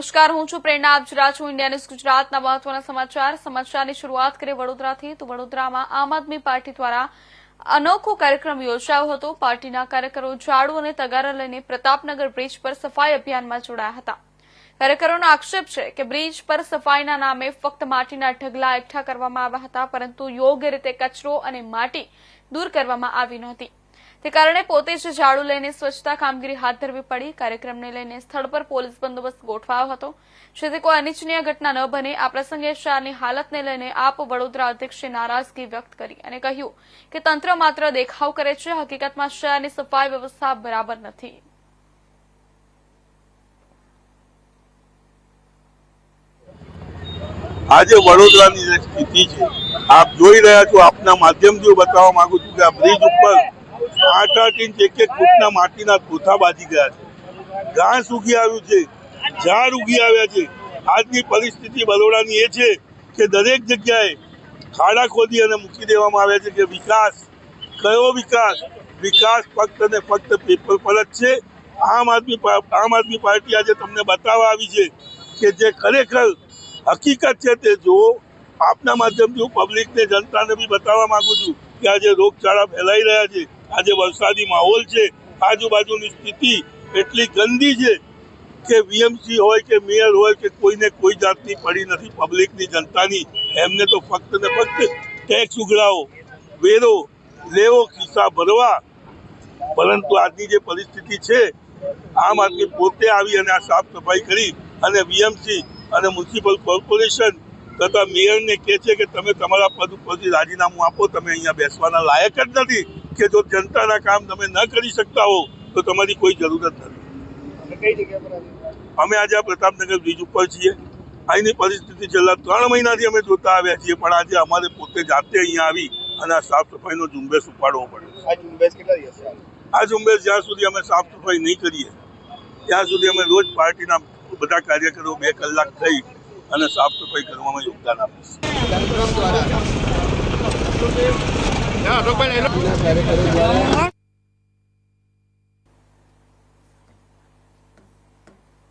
નમસ્કાર, હું છું પ્રેરણા. આપ જોઈ રહ્યા છો ઇન્ડિયા ન્યૂઝ ગુજરાતના મહત્વના સમાચારની શરૂઆત કરીએ વડોદરાથી. તો વડોદરામાં આમ આદમી પાર્ટી દ્વારા અનોખો કાર્યક્રમ યોજાયો હતો. પાર્ટીના કાર્યકરો ઝાડુ અને તગારા લઈને પ્રતાપનગર બ્રિજ પર સફાઈ અભિયાનમાં જોડાયા હતા. કાર્યકરોનો આક્ષેપ છે કે બ્રિજ પર સફાઈના નામે ફક્ત માટીના ઢગલા એકઠા કરવામાં આવ્યા હતા, પરંતુ યોગ્ય રીતે કચરો અને માટી દૂર કરવામાં આવી નહોતી. તે કારણે પોતે જ ઝાડુ લઈને સ્વચ્છતા કામગીરી હાથ ધરવી પડી. કાર્યક્રમને લઈને સ્થળ પર પોલીસ બંદોબસ્ત ગોઠવાયો હતો, જેથી કોઈ અનિચ્છનીય ઘટના ન બને. આ પ્રસંગે શહેરની હાલતને લઈને આપ વડોદરા અધ્યક્ષે નારાજગી વ્યક્ત કરી અને કહ્યું કે તંત્ર માત્ર દેખાવ કરે છે, હકીકતમાં શહેરની સફાઈ વ્યવસ્થા બરાબર નથી. આજે વડોદરાની જે સ્થિતિ છે આપ જોઈ રહ્યા છો. આપના માધ્યમથી બતાવવા માંગુ છું કે આ બ્રિજ ઉપર 8-8 ઇંચ 1-1 ફૂટના માટીના કોઠા બાજી ગયા છે. ઘાસ ઉગી આવ્યું છે, ઝાડ ઉગી આવ્યા છે. આજની પરિસ્થિતિ બરોડાની એ છે કે દરેક જગ્યાએ ખાડા ખોદી અને મૂકી દેવામાં આવ્યા છે કે વિકાસ કયો વિકાસ ફક્ત અને ફક્ત પેપર પર જ છે. આમ આદમી પાર્ટી આજે તમને બતાવવા આવી છે કે જે ખરેખર હકીકત છે તે જુઓ. આપના માધ્યમથી હું પબ્લિકને, જનતાને બી બતાવવા માંગુ છું કે આજે રોગચાળા ફેલાઈ રહ્યા છે. આજે વરસાદી માહોલ છે. આજુબાજુની સ્થિતિ એટલી ગંદી છે કે વીએમસી હોય કે મેયર હોય કે કોઈને કોઈ જાતની પડી નથી પબ્લિકની, જનતાની. એમને તો ફક્ત ને ફક્ત ટેક્સ ઉઘરાવો, વેરો લેવો, ખિસ્સા ભરવા. પરંતુ આજની જે પરિસ્થિતિ છે, આમ આદમી પોતે આવી અને આ સાફ સફાઈ કરી અને વીએમસી અને મ્યુનિસિપલ કોર્પોરેશન તથા મેયરને કહે છે કે તમે તમારા પદ ઉપરથી રાજીનામું આપો, તમે અહીંયા બેસવાના લાયક જ નથી. કે જો જનતાના કામ તમે ન કરી શકતા હો તો તમારી કોઈ જરૂરત નથી. અમે આજે આ પ્રતાપનગર બ્રિજ ઉપર છીએ. અહીંની પરિસ્થિતિ છેલ્લા 3 મહિનાથી અમે જોતા આવ્યા છીએ, પણ આજે અમારે પોતે જાતે અહીંયા આવી અને આ સાફ સફાઈનો ઝુંબેશ ઉપાડવો પડે. આ ઝુંબેશ જ્યાં સુધી અમે સાફ સફાઈ નહીં કરીએ ત્યાં સુધી અમે રોજ પાર્ટીના બધા કાર્યકરો 2 કલાક થઈ અને સાફ સફાઈ કરવામાં યોગદાન આપીશું.